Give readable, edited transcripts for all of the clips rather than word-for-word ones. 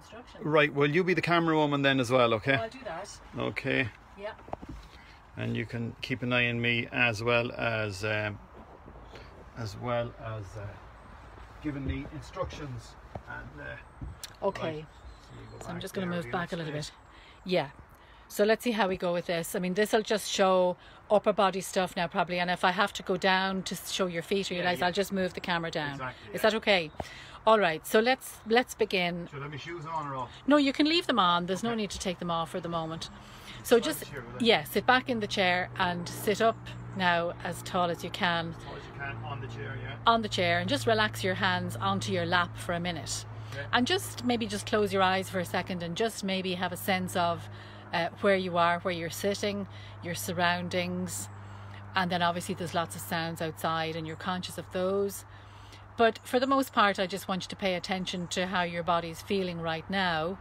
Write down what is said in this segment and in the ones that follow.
instructions. Right, well you be the camera woman then as well, okay? Oh, I'll do that. Okay. Yeah. And you can keep an eye on me as well as giving me instructions. And okay. Right. So I'm just going to move back a little bit. Yeah. So let's see how we go with this. I mean, this will just show upper body stuff now probably, and if I have to go down to show your feet or your legs, I'll just move the camera down. Exactly, Is that okay? All right, so let's begin. Should I have my shoes on or off? No, you can leave them on. There's no need to take them off for the moment. So just, sit back in the chair and sit up now as tall as you can. As tall as you can on the chair, yeah. On the chair, and just relax your hands onto your lap for a minute. Okay. And maybe just close your eyes for a second and just maybe have a sense of where you are, where you're sitting, your surroundings. And then obviously there's lots of sounds outside and you're conscious of those. But for the most part, I just want you to pay attention to how your body's feeling right now.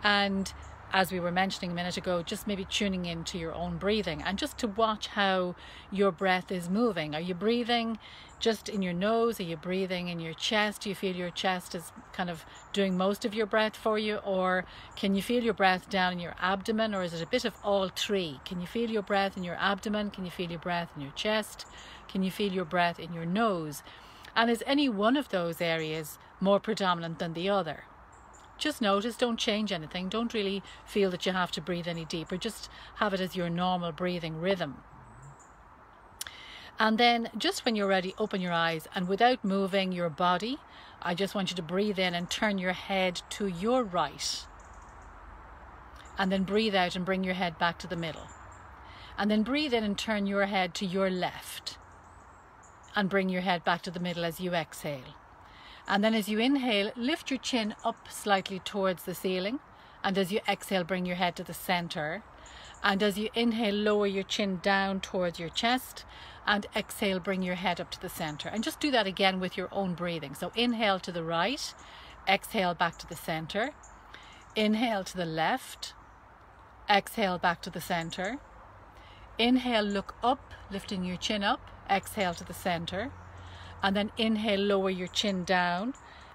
And as we were mentioning a minute ago, just maybe tuning into your own breathing and just to watch how your breath is moving. Are you breathing just in your nose? Are you breathing in your chest? Do you feel your chest is kind of doing most of your breath for you? Or can you feel your breath down in your abdomen? Or is it a bit of all three? Can you feel your breath in your abdomen? Can you feel your breath in your chest? Can you feel your breath in your nose? And is any one of those areas more predominant than the other? Just notice, don't change anything. Don't really feel that you have to breathe any deeper. Just have it as your normal breathing rhythm. And then just when you're ready, open your eyes, and without moving your body, I just want you to breathe in and turn your head to your right. And then breathe out and bring your head back to the middle. And then breathe in and turn your head to your left. And bring your head back to the middle as you exhale. And then as you inhale, lift your chin up slightly towards the ceiling. And as you exhale, bring your head to the center. And as you inhale, lower your chin down towards your chest. And exhale, bring your head up to the center. And just do that again with your own breathing. So inhale to the right, exhale back to the center. Inhale to the left, exhale back to the center. Inhale, look up, lifting your chin up, exhale to the center. And then inhale, lower your chin down,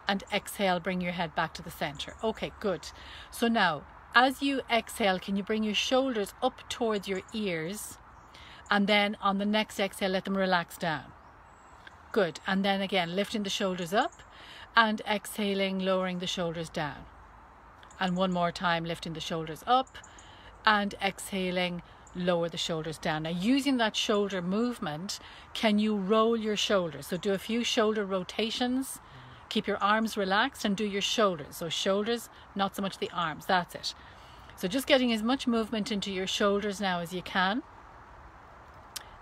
and exhale, bring your head back to the center. Okay, good. So now, as you exhale, can you bring your shoulders up towards your ears? And then on the next exhale, let them relax down. Good. And then again, lifting the shoulders up and exhaling, lowering the shoulders down. And one more time, lifting the shoulders up and exhaling, lower the shoulders down. Now, using that shoulder movement, can you roll your shoulders? So do a few shoulder rotations. Keep your arms relaxed and do your shoulders. So shoulders, not so much the arms. That's it. So just getting as much movement into your shoulders now as you can.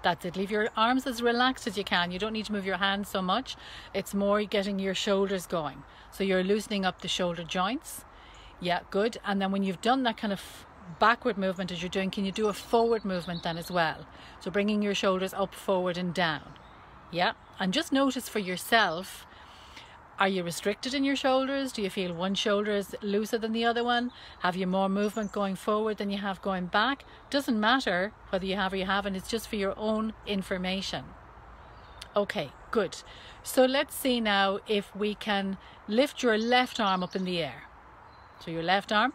That's it. Leave your arms as relaxed as you can. You don't need to move your hands so much. It's more getting your shoulders going. So you're loosening up the shoulder joints. Yeah, good. And then when you've done that kind of backward movement as you're doing, can you do a forward movement then as well? So bringing your shoulders up, forward and down. Yeah. And just notice for yourself, are you restricted in your shoulders? Do you feel one shoulder is looser than the other one? Have you more movement going forward than you have going back? Doesn't matter whether you have or you haven't. It's just for your own information. Okay, good. So let's see now if we can lift your left arm up in the air. So your left arm.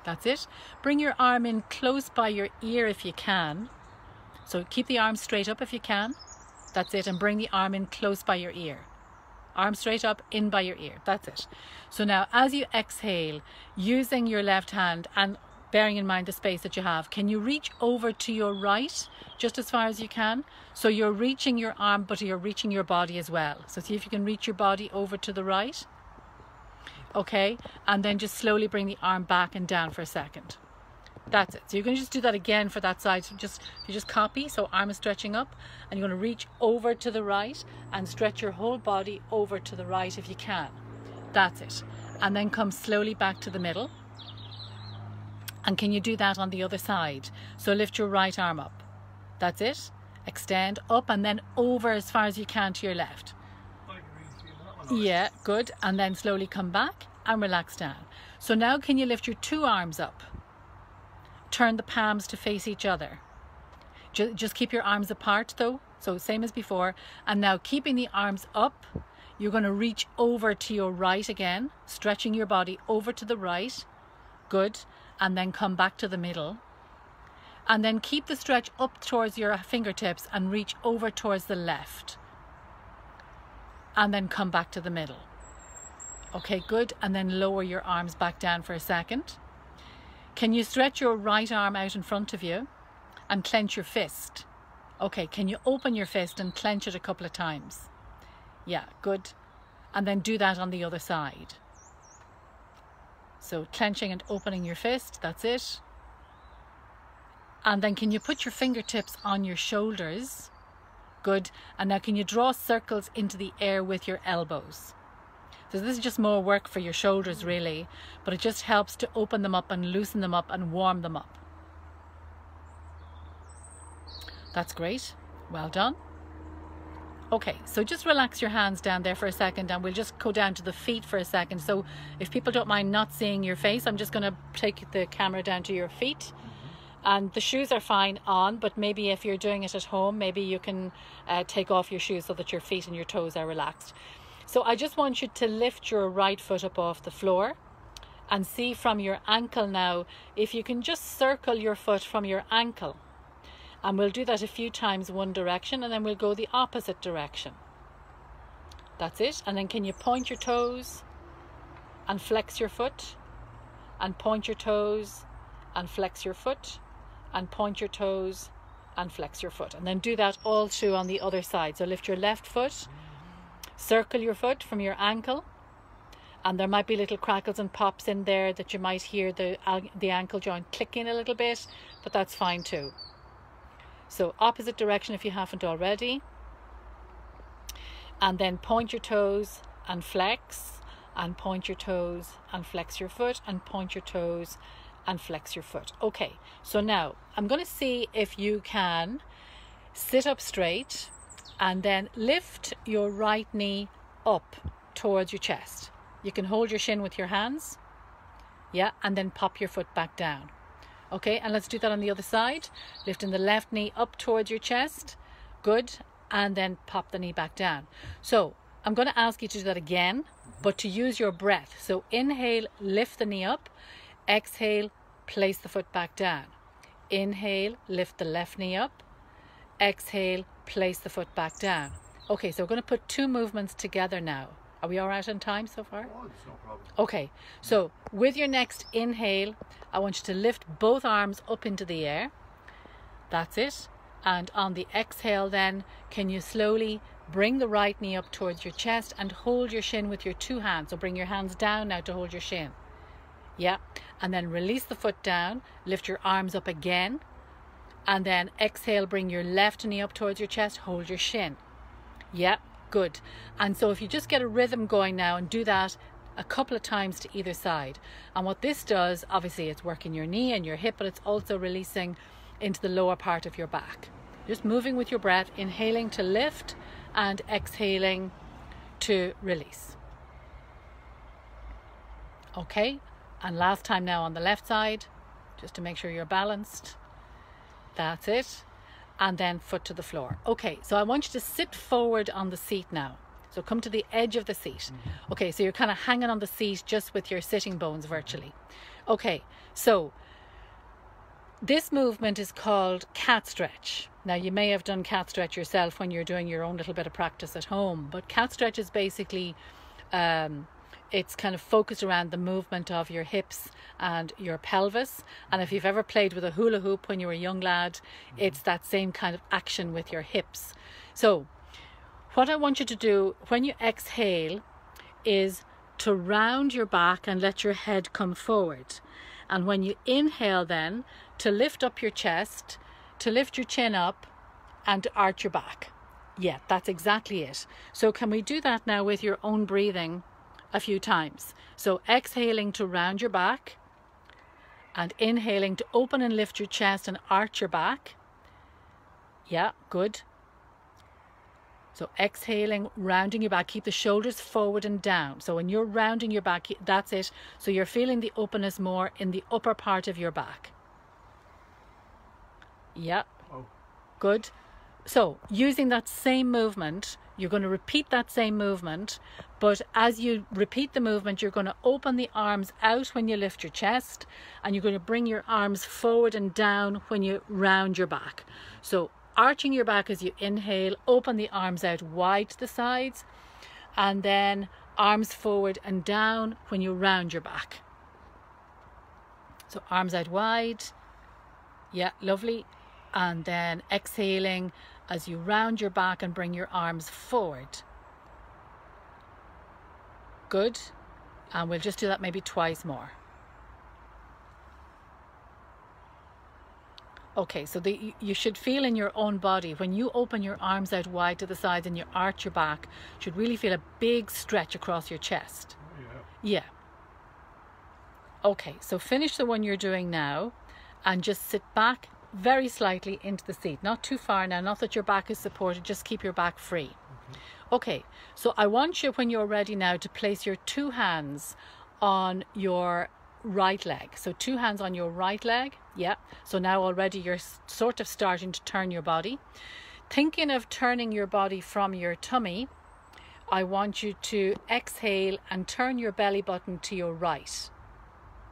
That's it. Bring your arm in close by your ear if you can. So keep the arm straight up if you can. That's it. And bring the arm in close by your ear. Arm straight up, in by your ear. That's it. So now as you exhale, using your left hand and bearing in mind the space that you have, can you reach over to your right just as far as you can? So you're reaching your arm, but you're reaching your body as well. So see if you can reach your body over to the right. Okay, and then just slowly bring the arm back and down for a second. That's it. So you're going to just do that again for that side. So you just copy. So arm is stretching up, and you're going to reach over to the right and stretch your whole body over to the right if you can. That's it. And then come slowly back to the middle. And can you do that on the other side? So lift your right arm up. That's it. Extend up and then over as far as you can to your left. Yeah, good. And then slowly come back and relax down. So now can you lift your two arms up? Turn the palms to face each other. Just keep your arms apart though. So same as before. And now keeping the arms up, you're going to reach over to your right again, stretching your body over to the right. Good. And then come back to the middle. And then keep the stretch up towards your fingertips and reach over towards the left. And then come back to the middle. Okay, good. And then lower your arms back down for a second. Can you stretch your right arm out in front of you and clench your fist? Okay, can you open your fist and clench it a couple of times? Yeah, good. And then do that on the other side. So clenching and opening your fist, that's it. And then can you put your fingertips on your shoulders? Good. And now can you draw circles into the air with your elbows? So this is just more work for your shoulders really, but it just helps to open them up and loosen them up and warm them up. That's great. Well done. Okay, so just relax your hands down there for a second and we'll just go down to the feet for a second. So if people don't mind not seeing your face, I'm just going to take the camera down to your feet. And the shoes are fine on, but maybe if you're doing it at home, maybe you can take off your shoes so that your feet and your toes are relaxed. So I just want you to lift your right foot up off the floor and see from your ankle now, if you can just circle your foot from your ankle. And we'll do that a few times one direction and then we'll go the opposite direction. That's it. And then can you point your toes and flex your foot and point your toes and flex your foot and point your toes and flex your foot. And then do that all through on the other side. So lift your left foot, circle your foot from your ankle, and there might be little crackles and pops in there that you might hear the ankle joint clicking a little bit, but that's fine too. So opposite direction if you haven't already. And then point your toes and flex, and point your toes and flex your foot, and point your toes and flex your foot. Okay, so now I'm going to see if you can sit up straight and then lift your right knee up towards your chest. You can hold your shin with your hands. Yeah, and then pop your foot back down. Okay, and let's do that on the other side. Lifting the left knee up towards your chest. Good. And then pop the knee back down. So I'm going to ask you to do that again, but to use your breath. So inhale, lift the knee up. Exhale, place the foot back down. Inhale, lift the left knee up. Exhale, place the foot back down. Okay, so we're going to put two movements together now. Are we all right on time so far? Oh, it's no problem. Okay, so with your next inhale, I want you to lift both arms up into the air. That's it. And on the exhale then, can you slowly bring the right knee up towards your chest and hold your shin with your two hands. So bring your hands down now to hold your shin. Yeah, and then release the foot down, lift your arms up again. And then exhale, bring your left knee up towards your chest, hold your shin. Yeah, good. And so if you just get a rhythm going now and do that a couple of times to either side. And what this does, obviously it's working your knee and your hip, but it's also releasing into the lower part of your back. Just moving with your breath, inhaling to lift and exhaling to release. Okay, and last time now on the left side, just to make sure you're balanced. That's it. And then foot to the floor. Okay, so I want you to sit forward on the seat now. So come to the edge of the seat. Okay, so you're kind of hanging on the seat just with your sitting bones virtually. Okay, so this movement is called cat stretch. Now you may have done cat stretch yourself when you're doing your own little bit of practice at home, but cat stretch is basically it's kind of focused around the movement of your hips and your pelvis. And if you've ever played with a hula hoop when you were a young lad, it's that same kind of action with your hips. So what I want you to do when you exhale is to round your back and let your head come forward. And when you inhale then, to lift up your chest, to lift your chin up and to arch your back. Yeah, that's exactly it. So can we do that now with your own breathing a few times? So exhaling to round your back and inhaling to open and lift your chest and arch your back. Yeah, good. So exhaling, rounding your back, keep the shoulders forward and down. So when you're rounding your back, that's it. So you're feeling the openness more in the upper part of your back. Yeah, good. So using that same movement, You're going to repeat that same movement, but as you repeat the movement, you're going to open the arms out when you lift your chest, and you're going to bring your arms forward and down when you round your back. So arching your back as you inhale, open the arms out wide to the sides, and then arms forward and down when you round your back. So arms out wide. Yeah, lovely. And then exhaling as you round your back and bring your arms forward. Good. And we'll just do that maybe twice more. Okay, so you should feel in your own body, when you open your arms out wide to the sides and you arch your back, you should really feel a big stretch across your chest. Yeah. Okay, so finish the one you're doing now and just sit back very slightly into the seat. Not too far now, not that your back is supported, just keep your back free. Okay, so I want you, when you're ready now, to place your 2 hands on your right leg. So 2 hands on your right leg. Yeah, so now already you're sort of starting to turn your body. Thinking of turning your body from your tummy, I want you to exhale and turn your belly button to your right.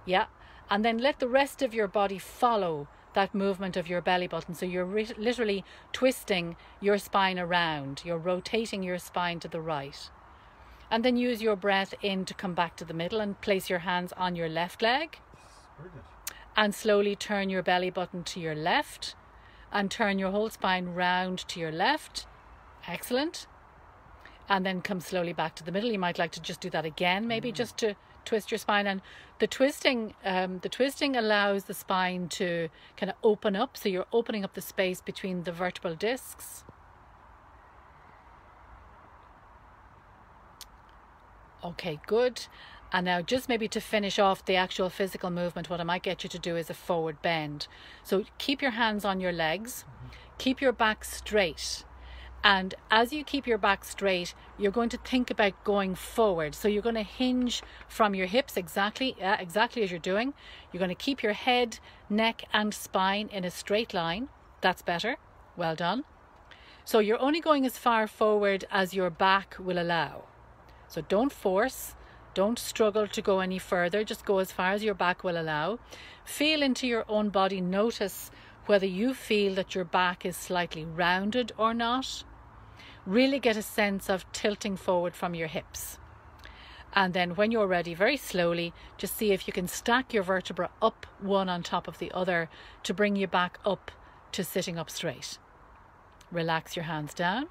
Yeah, and then let the rest of your body follow that movement of your belly button. So you're literally twisting your spine around. You're rotating your spine to the right. And then use your breath in to come back to the middle and place your hands on your left leg. And slowly turn your belly button to your left and turn your whole spine round to your left. Excellent. And then come slowly back to the middle. You might like to just do that again, maybe just to twist your spine. And the twisting allows the spine to kind of open up. So you're opening up the space between the vertebral discs. Okay, good. And now just maybe to finish off the actual physical movement, what I might get you to do is a forward bend. So keep your hands on your legs, keep your back straight. And as you keep your back straight, you're going to think about going forward. So you're going to hinge from your hips exactly as you're doing. You're going to keep your head, neck and spine in a straight line. That's better. Well done. So you're only going as far forward as your back will allow. So don't force, don't struggle to go any further. Just go as far as your back will allow. Feel into your own body. Notice whether you feel that your back is slightly rounded or not. Really get a sense of tilting forward from your hips. And then when you're ready, very slowly, just see if you can stack your vertebra up one on top of the other to bring you back up to sitting up straight. Relax your hands down.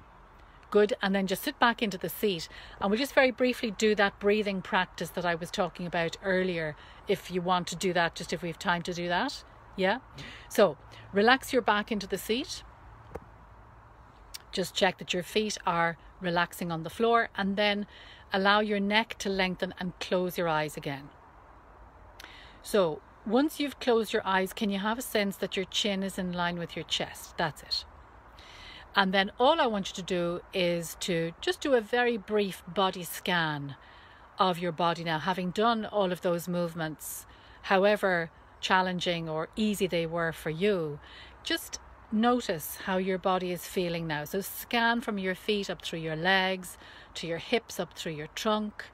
Good. And then just sit back into the seat. And we'll just very briefly do that breathing practice that I was talking about earlier, if you want to do that, just if we have time to do that. Yeah. So relax your back into the seat. Just check that your feet are relaxing on the floor, and then allow your neck to lengthen and close your eyes again. So once you've closed your eyes, can you have a sense that your chin is in line with your chest? That's it. And then all I want you to do is to just do a very brief body scan of your body now, having done all of those movements, however challenging or easy they were for you. Just notice how your body is feeling now. So scan from your feet up through your legs, to your hips, up through your trunk,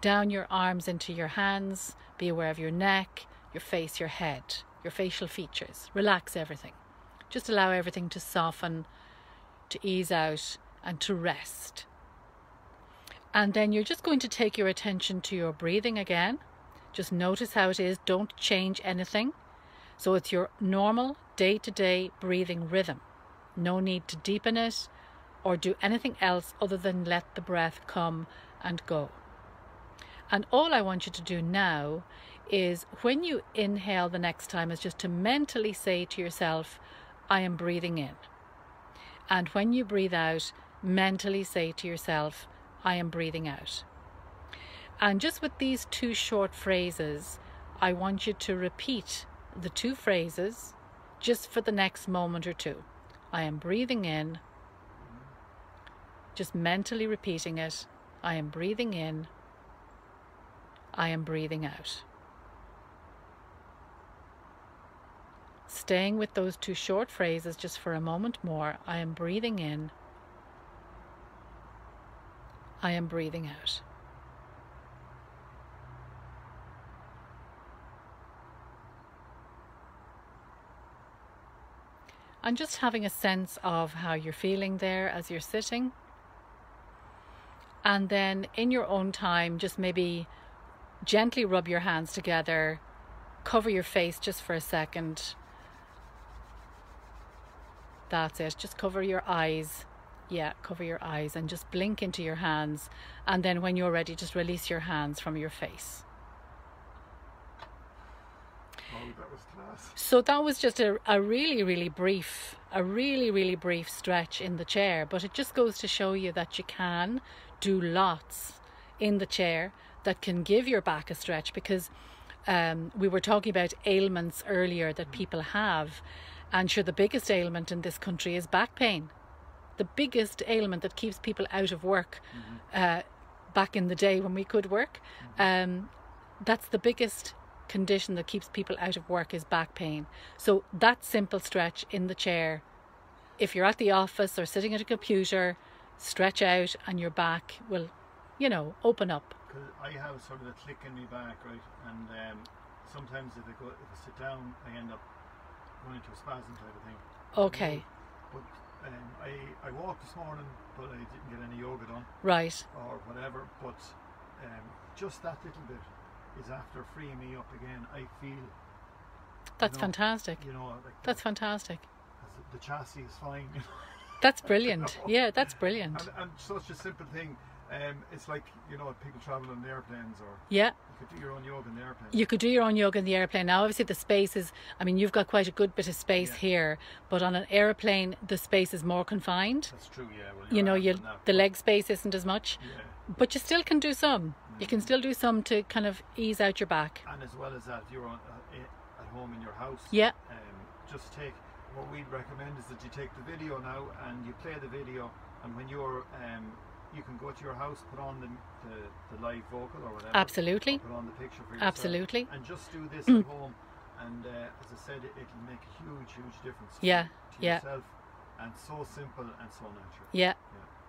down your arms into your hands. Be aware of your neck, your face, your head, your facial features. Relax everything. Just allow everything to soften, to ease out and to rest. And then you're just going to take your attention to your breathing again. Just notice how it is. Don't change anything. So it's your normal day-to-day breathing rhythm. No need to deepen it or do anything else other than let the breath come and go. And all I want you to do now is, when you inhale the next time, is just to mentally say to yourself, I am breathing in. And when you breathe out, mentally say to yourself, I am breathing out. And just with these 2 short phrases, I want you to repeat the 2 phrases just for the next moment or two. I am breathing in. Just mentally repeating it. I am breathing in. I am breathing out. Staying with those 2 short phrases just for a moment more. I am breathing in. I am breathing out. And just having a sense of how you're feeling there as you're sitting. And then in your own time, just maybe gently rub your hands together, cover your face just for a second. That's it. Just cover your eyes. Yeah, cover your eyes and just blink into your hands. And then when you're ready, just release your hands from your face. Oh, that was class. So that was just a really brief stretch in the chair, but it just goes to show you that you can do lots in the chair that can give your back a stretch, because we were talking about ailments earlier that people have, and sure, the biggest ailment in this country is back pain. The biggest ailment that keeps people out of work back in the day when we could work, that's the biggest condition that keeps people out of work is back pain. So that simple stretch in the chair, if you're at the office or sitting at a computer, stretch out and your back will, you know, open up. Because I have sort of a click in my back, right, and sometimes if I sit down, I end up going into a spasm type of thing. Okay. But I walked this morning, but I didn't get any yoga done. Right. Or whatever, but just that little bit is after freeing me up again. I feel that's fantastic. You know, like that's fantastic. The chassis is fine. That's brilliant. You know? Yeah, that's brilliant. And such a simple thing. It's like, you know, people travel on airplanes, or yeah, you could do your own yoga in the airplane. You could do your own yoga in the airplane. Now, obviously, the space is, I mean, you've got quite a good bit of space here, but on an airplane, the space is more confined. That's true, yeah. Well, you know, the leg space isn't as much, but you still can do some. You can still do some to kind of ease out your back. And as well as that, you're at home in your house. Yeah. Just take, what we'd recommend is that you take the video now and you play the video, and when you're you can go to your house, put on the live vocal or whatever. Absolutely. Put on the picture for yourself. Absolutely. And just do this at home, and as I said, it'll make a huge difference. To yourself, and so simple and so natural.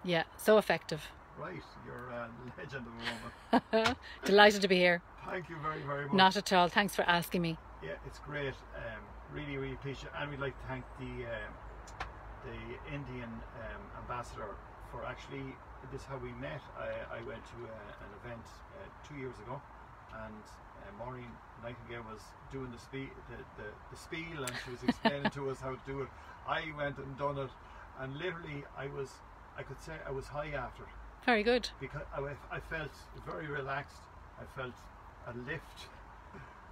Yeah. So effective. Right, you're a legend of a woman. Delighted to be here. Thank you very much. Not at all. Thanks for asking me. Yeah, it's great. Really appreciate it. And we'd like to thank the Indian ambassador for actually, this is how we met. I went to an event 2 years ago, and Maureen Nightingale was doing the spiel, and she was explaining to us how to do it. I went and done it, and literally I could say I was high after. Very good. Because I felt very relaxed. I felt a lift,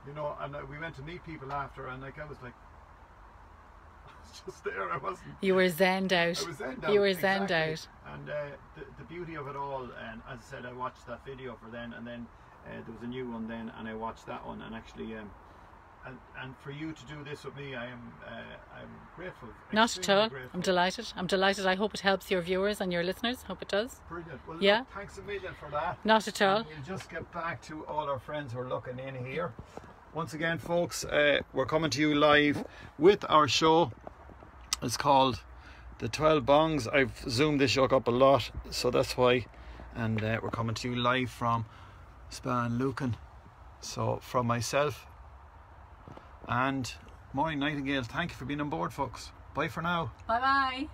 you know, and we went to meet people after, and like I was just there. I wasn't. You were zenned out. I was zenned out. You were zenned out. And the beauty of it all, and as I said, I watched that video for then, and then there was a new one then, and I watched that one, and actually, and for you to do this with me, I'm grateful. Not at all. Grateful. I'm delighted. I'm delighted. I hope it helps your viewers and your listeners. Hope it does. Brilliant. Well, yeah. Look, thanks a million for that. Not at all. And we'll just get back to all our friends who are looking in here. Once again, folks, we're coming to you live with our show. It's called The 12 Bongs. I've zoomed this show up a lot, so that's why. And we're coming to you live from Spa and Lucan. So from myself and Maureen Nightingale, thank you for being on board, folks. Bye for now. Bye bye.